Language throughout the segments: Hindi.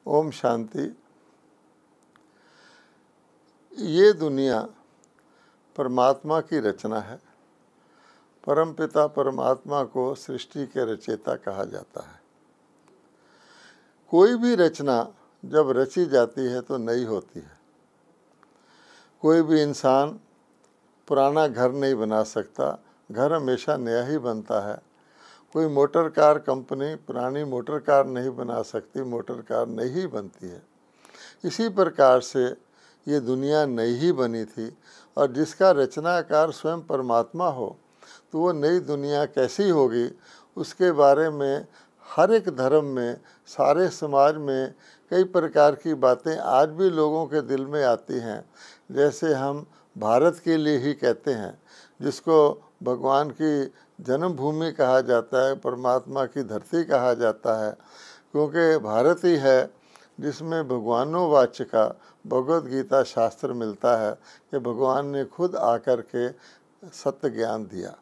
ओम शांति। ये दुनिया परमात्मा की रचना है। परमपिता परमात्मा को सृष्टि के रचयिता कहा जाता है। कोई भी रचना जब रची जाती है तो नई होती है। कोई भी इंसान पुराना घर नहीं बना सकता, घर हमेशा नया ही बनता है। कोई मोटर कार कंपनी पुरानी मोटर कार नहीं बना सकती, मोटर कार नई ही बनती है। इसी प्रकार से ये दुनिया नई ही बनी थी, और जिसका रचनाकार स्वयं परमात्मा हो तो वो नई दुनिया कैसी होगी उसके बारे में हर एक धर्म में, सारे समाज में कई प्रकार की बातें आज भी लोगों के दिल में आती हैं। जैसे हम भारत के लिए ही कहते हैं, जिसको भगवान की जन्मभूमि कहा जाता है, परमात्मा की धरती कहा जाता है, क्योंकि भारत ही है जिसमें भगवानों वाच्य का भगवद गीता शास्त्र मिलता है कि भगवान ने खुद आकर के सत्य ज्ञान दिया।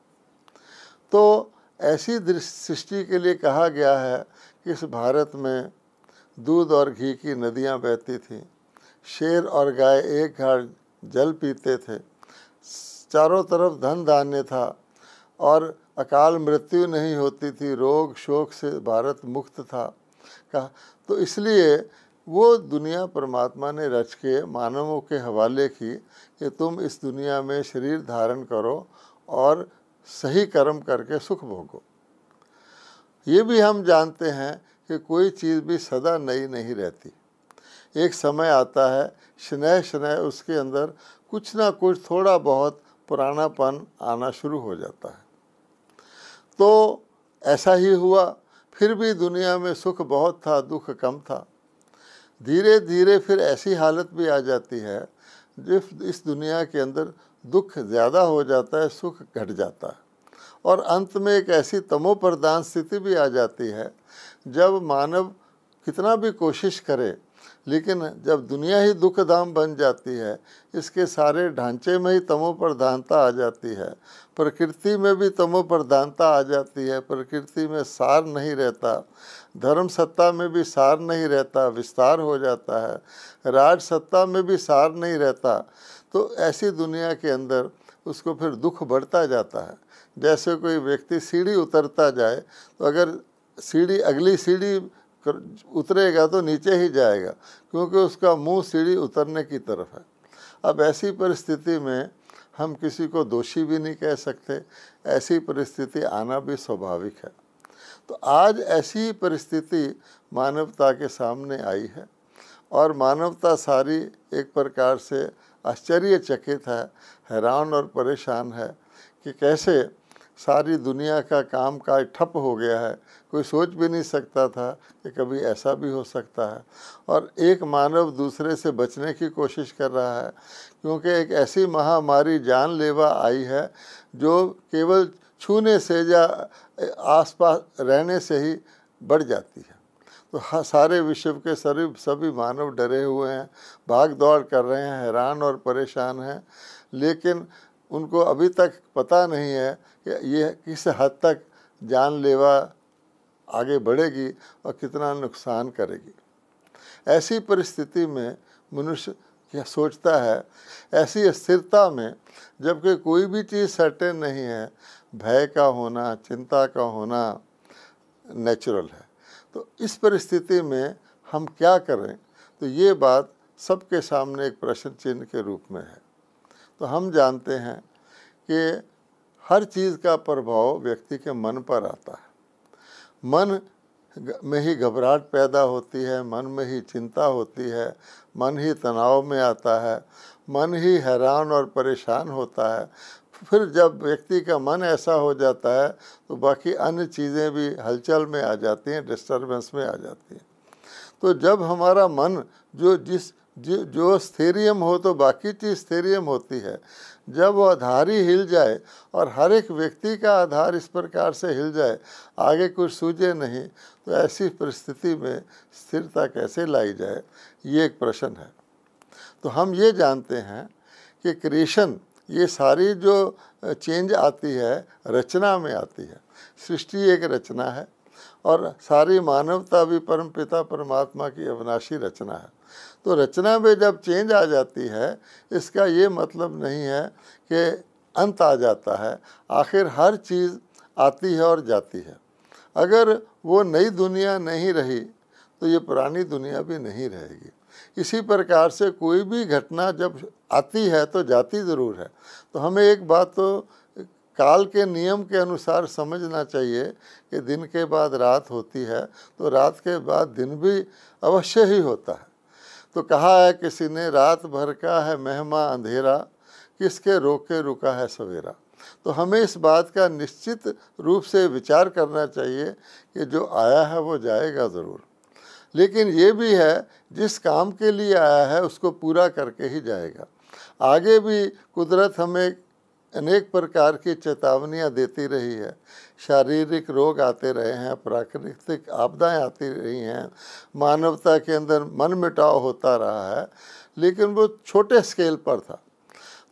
तो ऐसी सृष्टि के लिए कहा गया है कि इस भारत में दूध और घी की नदियां बहती थीं, शेर और गाय एक घाट जल पीते थे, चारों तरफ धन धान्य था और अकाल मृत्यु नहीं होती थी, रोग शोक से भारत मुक्त था। तो इसलिए वो दुनिया परमात्मा ने रच के मानवों के हवाले की कि तुम इस दुनिया में शरीर धारण करो और सही कर्म करके सुख भोगो। ये भी हम जानते हैं कि कोई चीज़ भी सदा नई नहीं रहती। एक समय आता है, शनैः शनैः उसके अंदर कुछ ना कुछ थोड़ा बहुत पुरानापन आना शुरू हो जाता है। तो ऐसा ही हुआ। फिर भी दुनिया में सुख बहुत था, दुख कम था। धीरे धीरे फिर ऐसी हालत भी आ जाती है जब इस दुनिया के अंदर दुख ज़्यादा हो जाता है, सुख घट जाता है, और अंत में एक ऐसी तमोप्रधान स्थिति भी आ जाती है जब मानव कितना भी कोशिश करे, लेकिन जब दुनिया ही दुखधाम बन जाती है, इसके सारे ढांचे में ही तमोप्रधानता आ जाती है, प्रकृति में भी तमोप्रधानता आ जाती है, प्रकृति में सार नहीं रहता, धर्म सत्ता में भी सार नहीं रहता, विस्तार हो जाता है, राज सत्ता में भी सार नहीं रहता। तो ऐसी दुनिया के अंदर उसको फिर दुख बढ़ता जाता है। जैसे कोई व्यक्ति सीढ़ी उतरता जाए तो अगर सीढ़ी अगली सीढ़ी उतरेगा तो नीचे ही जाएगा, क्योंकि उसका मुंह सीढ़ी उतरने की तरफ है। अब ऐसी परिस्थिति में हम किसी को दोषी भी नहीं कह सकते, ऐसी परिस्थिति आना भी स्वाभाविक है। तो आज ऐसी परिस्थिति मानवता के सामने आई है, और मानवता सारी एक प्रकार से आश्चर्यचकित है, हैरान और परेशान है कि कैसे सारी दुनिया का काम काज ठप हो गया है। कोई सोच भी नहीं सकता था कि कभी ऐसा भी हो सकता है, और एक मानव दूसरे से बचने की कोशिश कर रहा है, क्योंकि एक ऐसी महामारी जानलेवा आई है जो केवल छूने से या आसपास रहने से ही बढ़ जाती है। तो सारे विश्व के सभी मानव डरे हुए हैं, भाग दौड़ कर रहे हैं, हैरान और परेशान हैं, लेकिन उनको अभी तक पता नहीं है कि ये किस हद तक जानलेवा आगे बढ़ेगी और कितना नुकसान करेगी। ऐसी परिस्थिति में मनुष्य क्या सोचता है, ऐसी स्थिरता में जबकि कोई भी चीज़ सर्टेन नहीं है, भय का होना, चिंता का होना नेचुरल है। तो इस परिस्थिति में हम क्या करें, तो ये बात सबके सामने एक प्रश्न चिन्ह के रूप में है। तो हम जानते हैं कि हर चीज़ का प्रभाव व्यक्ति के मन पर आता है। मन में ही घबराहट पैदा होती है, मन में ही चिंता होती है, मन ही तनाव में आता है, मन ही हैरान और परेशान होता है। फिर जब व्यक्ति का मन ऐसा हो जाता है तो बाकी अन्य चीज़ें भी हलचल में आ जाती हैं, डिस्टर्बेंस में आ जाती हैं। तो जब हमारा मन जो स्थैर्यम हो तो बाकी चीज़ स्थैर्यम होती है। जब वो आधार ही हिल जाए और हर एक व्यक्ति का आधार इस प्रकार से हिल जाए, आगे कुछ सूझे नहीं, तो ऐसी परिस्थिति में स्थिरता कैसे लाई जाए, ये एक प्रश्न है। तो हम ये जानते हैं कि क्रिएशन, ये सारी जो चेंज आती है रचना में आती है। सृष्टि एक रचना है, और सारी मानवता भी परमपिता परमात्मा की अविनाशी रचना है। तो रचना में जब चेंज आ जाती है, इसका ये मतलब नहीं है कि अंत आ जाता है। आखिर हर चीज़ आती है और जाती है। अगर वो नई दुनिया नहीं रही तो ये पुरानी दुनिया भी नहीं रहेगी। इसी प्रकार से कोई भी घटना जब आती है तो जाती ज़रूर है। तो हमें एक बात तो काल के नियम के अनुसार समझना चाहिए कि दिन के बाद रात होती है तो रात के बाद दिन भी अवश्य ही होता है। तो कहा है किसी ने, रात भर का है मेहमा अंधेरा, किसके रोके रुका है सवेरा। तो हमें इस बात का निश्चित रूप से विचार करना चाहिए कि जो आया है वो जाएगा ज़रूर, लेकिन ये भी है जिस काम के लिए आया है उसको पूरा करके ही जाएगा। आगे भी कुदरत हमें अनेक प्रकार की चेतावनियाँ देती रही है। शारीरिक रोग आते रहे हैं, प्राकृतिक आपदाएं आती रही हैं, मानवता के अंदर मन मिटाव होता रहा है, लेकिन वो छोटे स्केल पर था।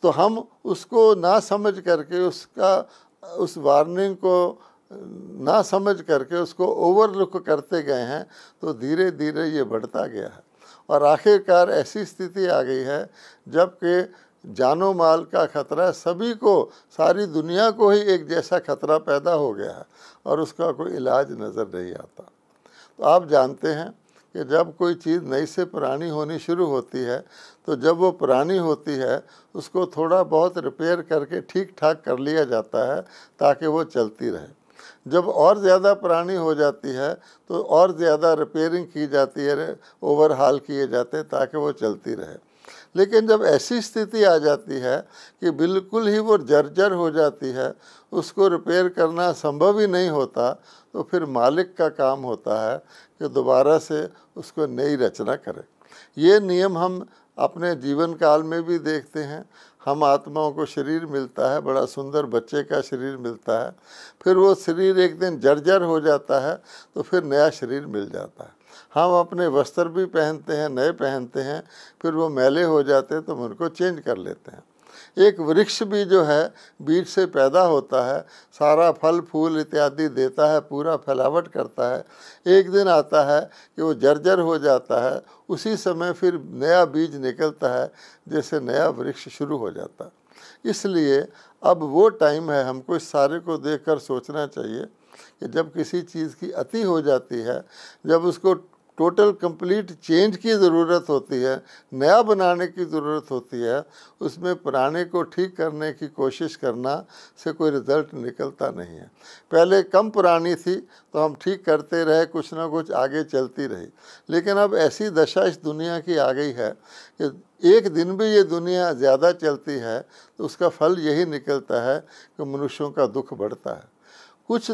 तो हम उसको ना समझ करके, उस वार्निंग को ना समझ करके उसको ओवरलुक करते गए हैं, तो धीरे धीरे ये बढ़ता गया है और आखिरकार ऐसी स्थिति आ गई है जबकि जानो माल का खतरा सभी को, सारी दुनिया को ही एक जैसा खतरा पैदा हो गया है और उसका कोई इलाज नज़र नहीं आता। तो आप जानते हैं कि जब कोई चीज़ नई से पुरानी होनी शुरू होती है तो जब वो पुरानी होती है उसको थोड़ा बहुत रिपेयर करके ठीक ठाक कर लिया जाता है ताकि वो चलती रहे। जब और ज़्यादा पुरानी हो जाती है तो और ज़्यादा रिपेयरिंग की जाती है, ओवरहाल किए जाते हैं ताकि वो चलती रहे। लेकिन जब ऐसी स्थिति आ जाती है कि बिल्कुल ही वो जर्जर हो जाती है, उसको रिपेयर करना संभव ही नहीं होता, तो फिर मालिक का काम होता है कि दोबारा से उसको नई रचना करे। ये नियम हम अपने जीवन काल में भी देखते हैं। हम आत्माओं को शरीर मिलता है, बड़ा सुंदर बच्चे का शरीर मिलता है, फिर वो शरीर एक दिन जर्जर हो जाता है तो फिर नया शरीर मिल जाता है। हम अपने वस्त्र भी पहनते हैं, नए पहनते हैं, फिर वो मैले हो जाते हैं तो हम उनको चेंज कर लेते हैं। एक वृक्ष भी जो है बीज से पैदा होता है, सारा फल फूल इत्यादि देता है, पूरा फैलावट करता है, एक दिन आता है कि वो जर्जर हो जाता है, उसी समय फिर नया बीज निकलता है, जैसे नया वृक्ष शुरू हो जाता है। इसलिए अब वो टाइम है, हमको इस सारे को देखकर सोचना चाहिए कि जब किसी चीज़ की अति हो जाती है, जब उसको टोटल कंप्लीट चेंज की ज़रूरत होती है, नया बनाने की ज़रूरत होती है, उसमें पुराने को ठीक करने की कोशिश करना से कोई रिज़ल्ट निकलता नहीं है। पहले कम पुरानी थी तो हम ठीक करते रहे, कुछ ना कुछ आगे चलती रही, लेकिन अब ऐसी दशा इस दुनिया की आ गई है कि एक दिन भी ये दुनिया ज़्यादा चलती है तो उसका फल यही निकलता है कि मनुष्यों का दुख बढ़ता है। कुछ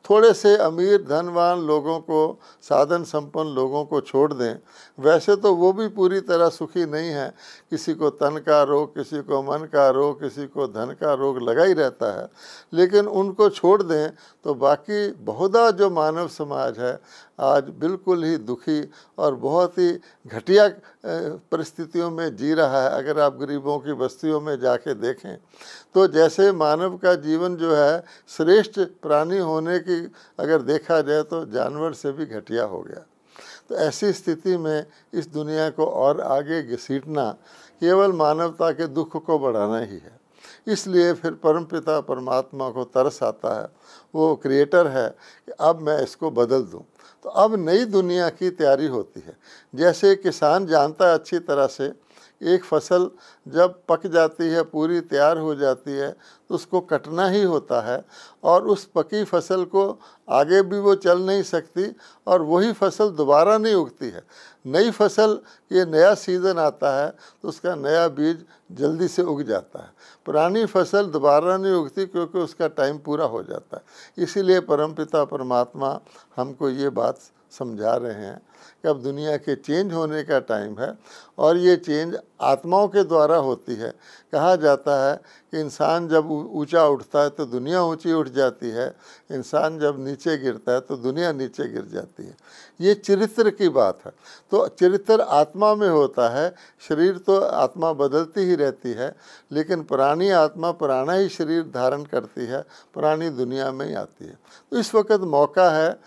थोड़े से अमीर धनवान लोगों को, साधन संपन्न लोगों को छोड़ दें, वैसे तो वो भी पूरी तरह सुखी नहीं है। किसी को तन का रोग, किसी को मन का रोग, किसी को धन का रोग लगा ही रहता है, लेकिन उनको छोड़ दें तो बाकी बहुधा जो मानव समाज है आज बिल्कुल ही दुखी और बहुत ही घटिया परिस्थितियों में जी रहा है। अगर आप गरीबों की बस्तियों में जाके देखें तो जैसे मानव का जीवन जो है श्रेष्ठ प्राणी होने की अगर देखा जाए तो जानवर से भी घटिया हो गया। तो ऐसी स्थिति में इस दुनिया को और आगे घसीटना केवल मानवता के दुख को बढ़ाना ही है। इसलिए फिर परमपिता परमात्मा को तरस आता है, वो क्रिएटर है, कि अब मैं इसको बदल दूं। तो अब नई दुनिया की तैयारी होती है। जैसे किसान जानता है अच्छी तरह से, एक फसल जब पक जाती है, पूरी तैयार हो जाती है, तो उसको कटना ही होता है और उस पकी फसल को आगे भी वो चल नहीं सकती और वही फसल दोबारा नहीं उगती है। नई फसल, ये नया सीज़न आता है तो उसका नया बीज जल्दी से उग जाता है। पुरानी फसल दोबारा नहीं उगती क्योंकि उसका टाइम पूरा हो जाता है। इसीलिए परमपिता परमात्मा हमको ये बात समझा रहे हैं कि अब दुनिया के चेंज होने का टाइम है और ये चेंज आत्माओं के द्वारा होती है। कहा जाता है कि इंसान जब ऊंचा उठता है तो दुनिया ऊंची उठ जाती है, इंसान जब नीचे गिरता है तो दुनिया नीचे गिर जाती है। ये चरित्र की बात है। तो चरित्र आत्मा में होता है, शरीर तो आत्मा बदलती ही रहती है, लेकिन पुरानी आत्मा पुराना ही शरीर धारण करती है, पुरानी दुनिया में ही आती है। तो इस वक्त मौका है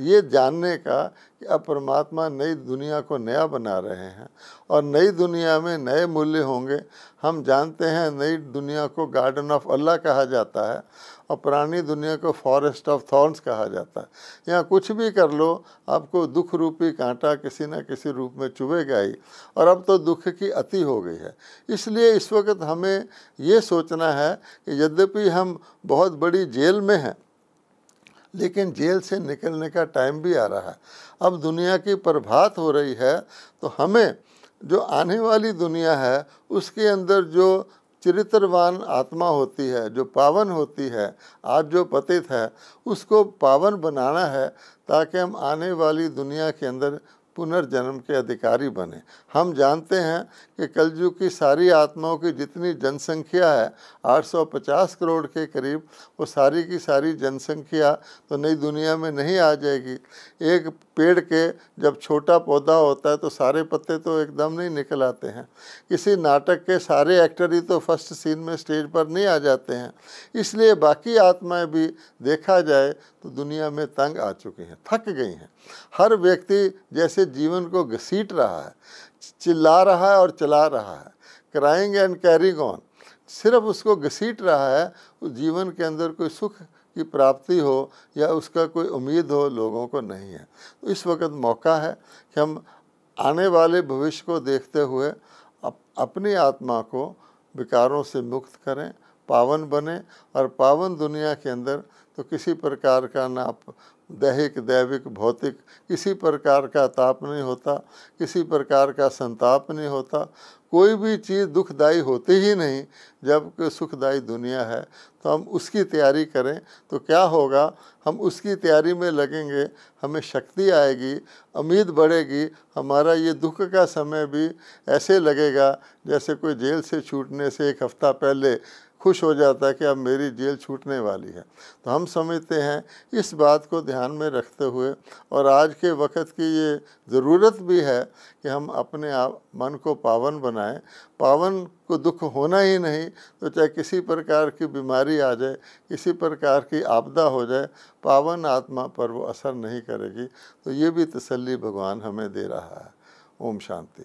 ये जानने का कि अब परमात्मा नई दुनिया को नया बना रहे हैं और नई दुनिया में नए मूल्य होंगे। हम जानते हैं नई दुनिया को गार्डन ऑफ अल्लाह कहा जाता है और पुरानी दुनिया को फॉरेस्ट ऑफ थॉर्न्स कहा जाता है। यहाँ कुछ भी कर लो, आपको दुख रूपी कांटा किसी न किसी रूप में चुभेगा ही, और अब तो दुख की अति हो गई है। इसलिए इस वक्त हमें ये सोचना है कि यद्यपि हम बहुत बड़ी जेल में हैं, लेकिन जेल से निकलने का टाइम भी आ रहा है। अब दुनिया की प्रभात हो रही है, तो हमें जो आने वाली दुनिया है उसके अंदर जो चरित्रवान आत्मा होती है, जो पावन होती है, आज जो पतित है, उसको पावन बनाना है ताकि हम आने वाली दुनिया के अंदर पुनर्जन्म के अधिकारी बने। हम जानते हैं कि कलयुग की सारी आत्माओं की जितनी जनसंख्या है 850 करोड़ के करीब, वो सारी की सारी जनसंख्या तो नई दुनिया में नहीं आ जाएगी। एक पेड़ के जब छोटा पौधा होता है तो सारे पत्ते तो एकदम नहीं निकल आते हैं। किसी नाटक के सारे एक्टर ही तो फर्स्ट सीन में स्टेज पर नहीं आ जाते हैं। इसलिए बाकी आत्माएं भी देखा जाए तो दुनिया में तंग आ चुकी हैं, थक गई हैं। हर व्यक्ति जैसे जीवन को घसीट रहा है, चिल्ला रहा है और चला रहा है, क्राइंग एंड कैरिंग ऑन, सिर्फ उसको घसीट रहा है। उस जीवन के अंदर कोई सुख की प्राप्ति हो या उसका कोई उम्मीद हो लोगों को नहीं है। तो इस वक्त मौका है कि हम आने वाले भविष्य को देखते हुए अपनी आत्मा को विकारों से मुक्त करें, पावन बने, और पावन दुनिया के अंदर तो किसी प्रकार का ना दैहिक दैविक भौतिक किसी प्रकार का ताप नहीं होता, किसी प्रकार का संताप नहीं होता, कोई भी चीज़ दुखदाई होती ही नहीं। जब सुखदाई दुनिया है तो हम उसकी तैयारी करें, तो क्या होगा, हम उसकी तैयारी में लगेंगे, हमें शक्ति आएगी, उम्मीद बढ़ेगी। हमारा ये दुख का समय भी ऐसे लगेगा जैसे कोई जेल से छूटने से एक हफ्ता पहले खुश हो जाता है कि अब मेरी जेल छूटने वाली है। तो हम समझते हैं इस बात को ध्यान में रखते हुए, और आज के वक्त की ये ज़रूरत भी है कि हम अपने आप मन को पावन बनाएं। पावन को दुख होना ही नहीं, तो चाहे किसी प्रकार की बीमारी आ जाए, किसी प्रकार की आपदा हो जाए, पावन आत्मा पर वो असर नहीं करेगी। तो ये भी तसल्ली भगवान हमें दे रहा है। ओम शांति।